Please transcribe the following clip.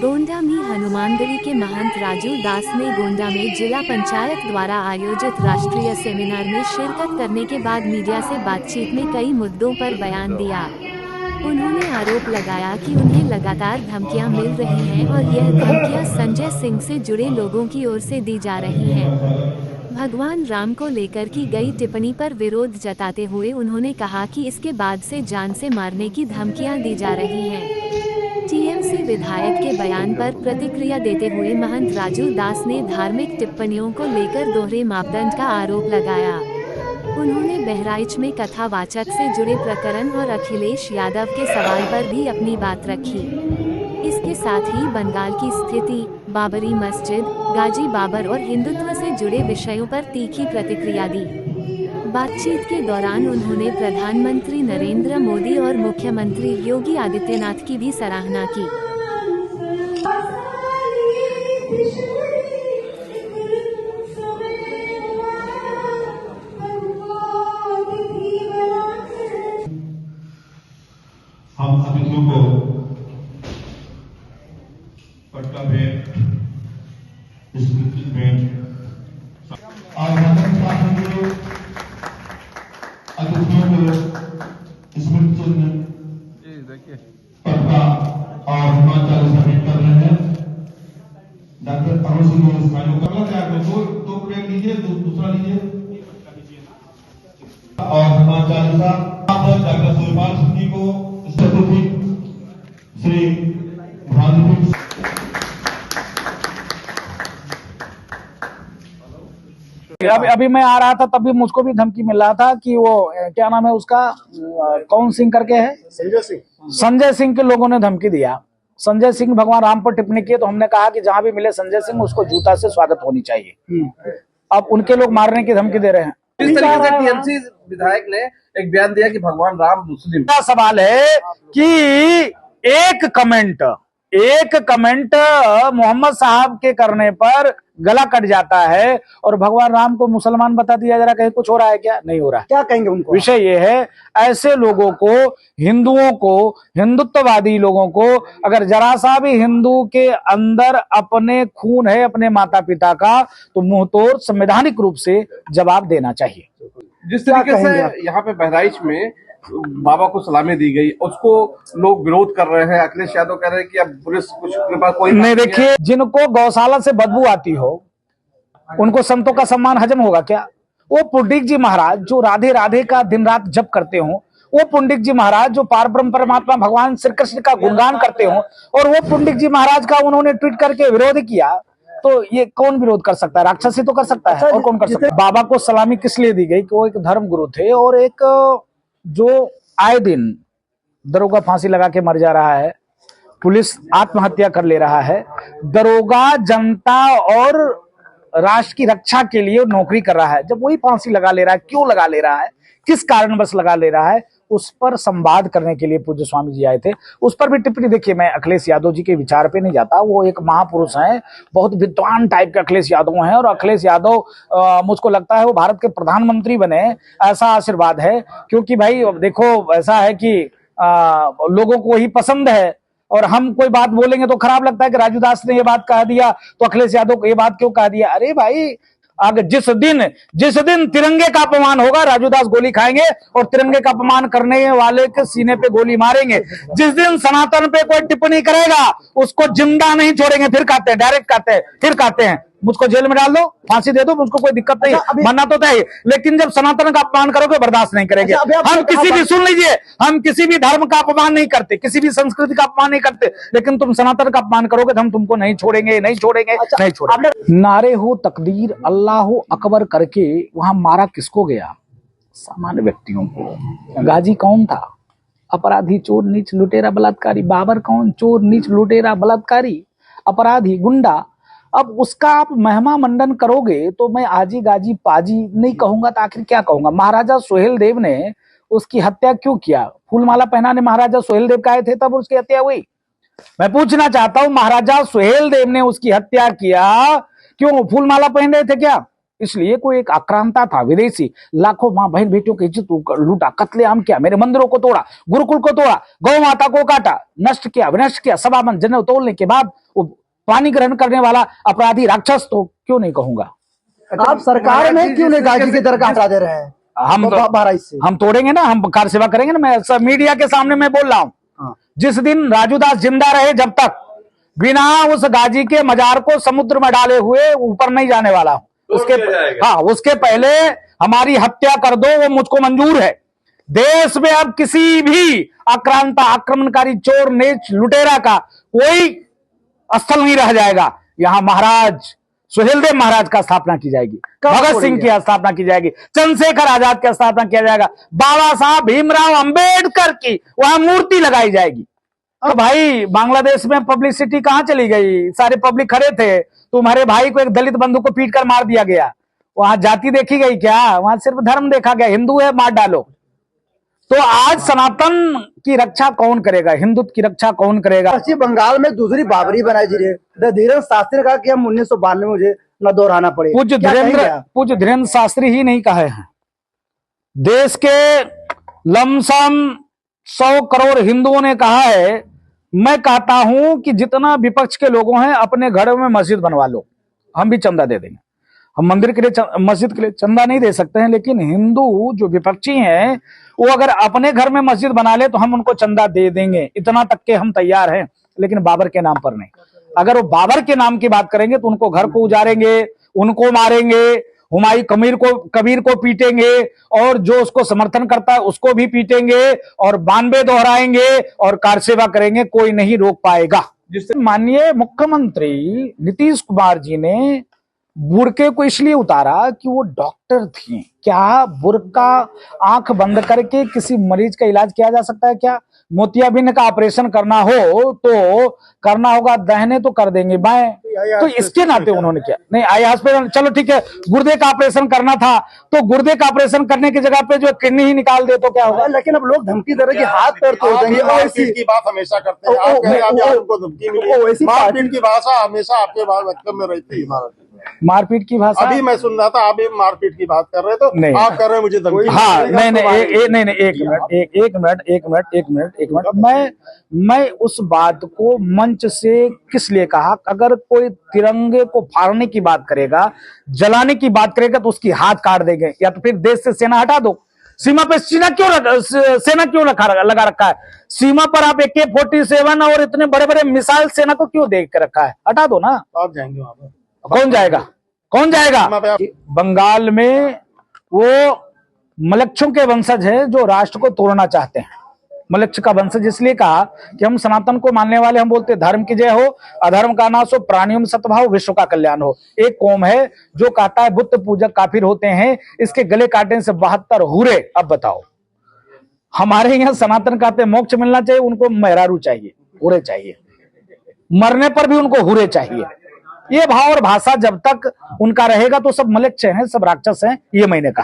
गोंडा में हनुमानगढ़ी के महंत राजू दास ने गोंडा में जिला पंचायत द्वारा आयोजित राष्ट्रीय सेमिनार में शिरकत करने के बाद मीडिया से बातचीत में कई मुद्दों पर बयान दिया। उन्होंने आरोप लगाया कि उन्हें लगातार धमकियां मिल रही हैं और यह धमकियां संजय सिंह से जुड़े लोगों की ओर से दी जा रही हैं। भगवान राम को लेकर की गई टिप्पणी पर विरोध जताते हुए उन्होंने कहा कि इसके बाद से जान से मारने की धमकियां दी जा रही हैं। टीएमसी विधायक के बयान पर प्रतिक्रिया देते हुए महंत राजू दास ने धार्मिक टिप्पणियों को लेकर दोहरे मापदंड का आरोप लगाया। उन्होंने बहराइच में कथावाचक से जुड़े प्रकरण और अखिलेश यादव के सवाल पर भी अपनी बात रखी। इसके साथ ही बंगाल की स्थिति, बाबरी मस्जिद, गाजी बाबर और हिंदुत्व से जुड़े विषयों पर तीखी प्रतिक्रिया दी। बातचीत के दौरान उन्होंने प्रधानमंत्री नरेंद्र मोदी और मुख्यमंत्री योगी आदित्यनाथ की भी सराहना की। हम अतिथियों को पट्टा भेंट, स्मृति भेंट और अतिथियों को स्मृति चिन्ह, पट्टा और हनुमान चालीसा भेंट कर रहे हैं। डॉक्टर अरुण सिंह इस्माइल को दो प्लेट लीजिए, दूसरा लीजिए और हनुमान चालीसा डॉक्टर सूर्यपाल सिंह जी को श्री अभी मैं आ रहा था तभी मुझको भी धमकी मिल रहा था कि वो क्या नाम है उसका, कौन सिंह करके है, संजय सिंह के लोगों ने धमकी दिया। संजय सिंह भगवान राम पर टिप्पणी की तो हमने कहा कि जहां भी मिले संजय सिंह उसको जूता से स्वागत होनी चाहिए। अब उनके लोग मारने की धमकी दे रहे हैं। इस तरीके से टीएमसी विधायक ने एक बयान दिया कि भगवान राम मुस्लिम। सवाल है कि एक कमेंट मोहम्मद साहब के करने पर गला कट जाता है और भगवान राम को मुसलमान बता दिया जा रहा, कहीं कुछ हो रहा है क्या? नहीं हो रहा है। क्या कहेंगे उनको? विषय ये है, ऐसे लोगों को, हिंदुओं को, हिंदुत्ववादी लोगों को अगर जरा सा भी हिंदू के अंदर अपने खून है, अपने माता पिता का, तो मुंहतोड़ संवैधानिक रूप से जवाब देना चाहिए। जिस तरीके से यहाँ पे बहराइच में बाबा को सलामी दी गई, उसको लोग विरोध कर रहे हैं। अखिलेश यादव कह रहे हैं कि अब पुलिस कुछ के पास कोई नहीं। देखिए, जिनको गौशाला से बदबू आती हो उनको संतों का सम्मान हजम होगा क्या? वो पंडित जी महाराज जो राधे राधे का दिन रात जप करते हो, वो पंडित जी महाराज जो पार ब्रह्म परमात्मा भगवान श्री कृष्ण का गुणगान करते हो, और वो पंडित जी महाराज का उन्होंने ट्वीट करके विरोध किया, तो ये कौन विरोध कर सकता है? राक्षस ही तो कर सकता है, और कौन कर सकता है? बाबा को सलामी किस लिए दी गई कि वो एक धर्म गुरु थे, और एक जो आए दिन दरोगा फांसी लगा के मर जा रहा है, पुलिस आत्महत्या कर ले रहा है, दरोगा जनता और राष्ट्र की रक्षा के लिए नौकरी कर रहा है, जब वही फांसी लगा ले रहा है, क्यों लगा ले रहा है, किस कारणवश लगा ले रहा है, उस पर संवाद करने के लिए पूज्य स्वामी जी आए थे। उस पर भी टिप्पणी, देखिए मैं अखिलेश यादव जी के विचार पे नहीं जाता, वो एक महापुरुष हैं, बहुत विद्वान टाइप के अखिलेश यादव हैं, और अखिलेश यादव मुझको लगता है वो भारत के प्रधानमंत्री बने, ऐसा आशीर्वाद है। क्योंकि भाई देखो, ऐसा है कि लोगों को ही पसंद है, और हम कोई बात बोलेंगे तो खराब लगता है कि राजू दास ने ये बात कह दिया तो अखिलेश यादव को ये बात क्यों कह दिया। अरे भाई, अगर जिस दिन तिरंगे का अपमान होगा, राजू दास गोली खाएंगे और तिरंगे का अपमान करने वाले के सीने पे गोली मारेंगे। जिस दिन सनातन पे कोई टिप्पणी करेगा उसको जिंदा नहीं छोड़ेंगे, फिर कहते हैं, डायरेक्ट कहते हैं, फिर कहते हैं मुझको जेल में डाल दो, फांसी दे दो, मुझको कोई दिक्कत नहीं, मरना तो है, लेकिन जब सनातन का अपमान करोगे बर्दाश्त नहीं करेंगे। हम किसी भी, सुन लीजिए, हम किसी भी धर्म का अपमान नहीं करते, किसी भी संस्कृति का अपमान नहीं करते, लेकिन तुम सनातन का अपमान करोगे तो हम तुमको नहीं छोड़ेंगे, नहीं छोड़ेंगे, नहीं छोड़ेंगे। नारे हो तकदीर, अल्लाह हो अकबर करके वहां मारा किसको गया? सामान्य व्यक्तियों को। गाजी कौन था? अपराधी, चोर, नीच, लुटेरा, बलात्कारी। बाबर कौन? चोर, नीच, लुटेरा, बलात्कारी, अपराधी, गुंडा। अब उसका आप महिमा मंडन करोगे तो मैं आजी गाजी पाजी नहीं कहूंगा तो आखिर क्या कहूंगा? महाराजा सोहेल देव ने उसकी हत्या क्यों किया? फूलमाला पहनाने महाराजा सोहेल देव का आए थे तब उसकी हत्या हुई। मैं पूछना चाहता हूं, महाराजा सोहेल देव ने उसकी हत्या किया क्यों? फूलमाला पहन रहे थे क्या? इसलिए कोई एक आक्रांता था विदेशी, लाखों मां बहन बेटियों की इज्जत लूटा, कत्लेआम किया, मेरे मंदिरों को तोड़ा, गुरुकुल को तोड़ा, गौ माता को काटा, नष्ट किया, विनष्ट किया, सवा मन जनेऊ तोड़ने के बाद पानी ग्रहण करने वाला अपराधी राक्षस तो क्यों नहीं कहूंगा। आप सरकार में क्यों नहीं गाजी की दरगाह हटा दे रहे हैं? हम तोड़ेंगे ना, हम कार सेवा करेंगे ना। मैं सब मीडिया के सामने मैं बोल रहा हूं, जिस दिन राजू दास जिंदा रहे जब तक बिना उस गाजी के मजार को समुद्र में डाले हुए ऊपर नहीं जाने वाला हूं। उसके पहले हमारी हत्या कर दो, वो मुझको मंजूर है। देश में अब किसी भी आक्रांता, आक्रमणकारी, चोर, नीच, लुटेरा का कोई स्थल नहीं रह जाएगा। यहां महाराज सुहेलदेव महाराज का स्थापना की जाएगी, भगत सिंह की स्थापना की जाएगी, चंद्रशेखर आजाद की स्थापना किया जाएगा, बाबा साहब भीमराव अंबेडकर की वहां मूर्ति लगाई जाएगी। तो भाई बांग्लादेश में पब्लिसिटी कहां चली गई? सारे पब्लिक खड़े थे, तुम्हारे भाई को एक दलित बंधु को पीट कर मार दिया गया। वहां जाति देखी गई क्या? वहां सिर्फ धर्म देखा गया, हिंदू है मार डालो। तो आज सनातन की रक्षा कौन करेगा? हिंदुत्व की रक्षा कौन करेगा? पश्चिम बंगाल में दूसरी बाबरी बनाई जी रहे। धीरेन्द्र शास्त्री ने कहा कि हम 1992 में मुझे न दोहराना पड़े। पूज्य धीरेन्द्र शास्त्री ही नहीं कहे हैं, देश के लमसम 100 करोड़ हिंदुओं ने कहा है। मैं कहता हूं कि जितना विपक्ष के लोगों हैं अपने घरों में मस्जिद बनवा लो, हम भी चंदा दे देंगे। हम मंदिर के लिए, मस्जिद के लिए चंदा नहीं दे सकते हैं, लेकिन हिंदू जो विपक्षी हैं वो अगर अपने घर में मस्जिद बना ले तो हम उनको चंदा दे देंगे, इतना तक के हम तैयार हैं, लेकिन बाबर के नाम पर नहीं। अगर वो बाबर के नाम की बात करेंगे तो उनको घर को उजाड़ेंगे, उनको मारेंगे, हुमायूं कबीर को पीटेंगे, और जो उसको समर्थन करता है उसको भी पीटेंगे, और 92 दोहराएंगे और कार सेवा करेंगे, कोई नहीं रोक पाएगा। जिससे माननीय मुख्यमंत्री नीतीश कुमार जी ने बुरके को इसलिए उतारा कि वो डॉक्टर थी। क्या बुरका आंख बंद करके किसी मरीज का इलाज किया जा सकता है क्या? मोतियाबिंद का ऑपरेशन करना हो तो करना होगा, दाहिने तो कर देंगे, बाएं तो इसके नाते उन्होंने किया। नहीं आई हॉस्पिटल, चलो ठीक है, गुर्दे का ऑपरेशन करना था तो गुर्दे का ऑपरेशन करने की जगह पे जो किडनी ही निकाल दे तो क्या होगा? लेकिन अब लोग धमकी दे रहे कि हाथ पैर तोड़ देंगे। मारपीट की बात हमेशा करते हैं, उनको धमकी मिली। मारपीट की भाषा हमेशा आपके वक्तव्य में रहती है। मारपीट की भाषा अभी मैं सुन रहा था, अभी मारपीट की बात कर रहे तो नहीं, आप कर रहे हैं मुझे धमकी। हाँ नहीं, एक मिनट, मैं उस बात को मंच से किस लिए कहा? अगर कोई तिरंगे को फाड़ने की बात करेगा, जलाने की बात करेगा तो उसकी हाथ काट देंगे, या तो फिर देश से सेना हटा दो। सीमा पे सेना क्यों लगा रखा है? सीमा पर आप AK-47 और इतने बड़े बड़े मिसाइल सेना को क्यों देख कर रखा है? हटा दो ना। आप जाएंगे वहां पर? कौन जाएगा? बंगाल में वो मलक्षों के वंशज है जो राष्ट्र को तोड़ना चाहते हैं। मलक्ष का वंशज इसलिए कहा कि हम सनातन को मानने वाले, हम बोलते धर्म की जय हो, अधर्म का नाश हो, प्राणियों में सद्भाव, विश्व का कल्याण हो। एक कौम है जो कहता है बुद्ध पूजक काफिर होते हैं, इसके गले काटने से 72 हुरे। अब बताओ, हमारे यहाँ सनातन कहते हैं मोक्ष मिलना चाहिए, उनको मेहरारू चाहिए, हुरे चाहिए, मरने पर भी उनको हुरे चाहिए। ये भाव और भाषा जब तक उनका रहेगा तो सब मलक्ष हैं, सब राक्षस हैं, ये मैंने कहा।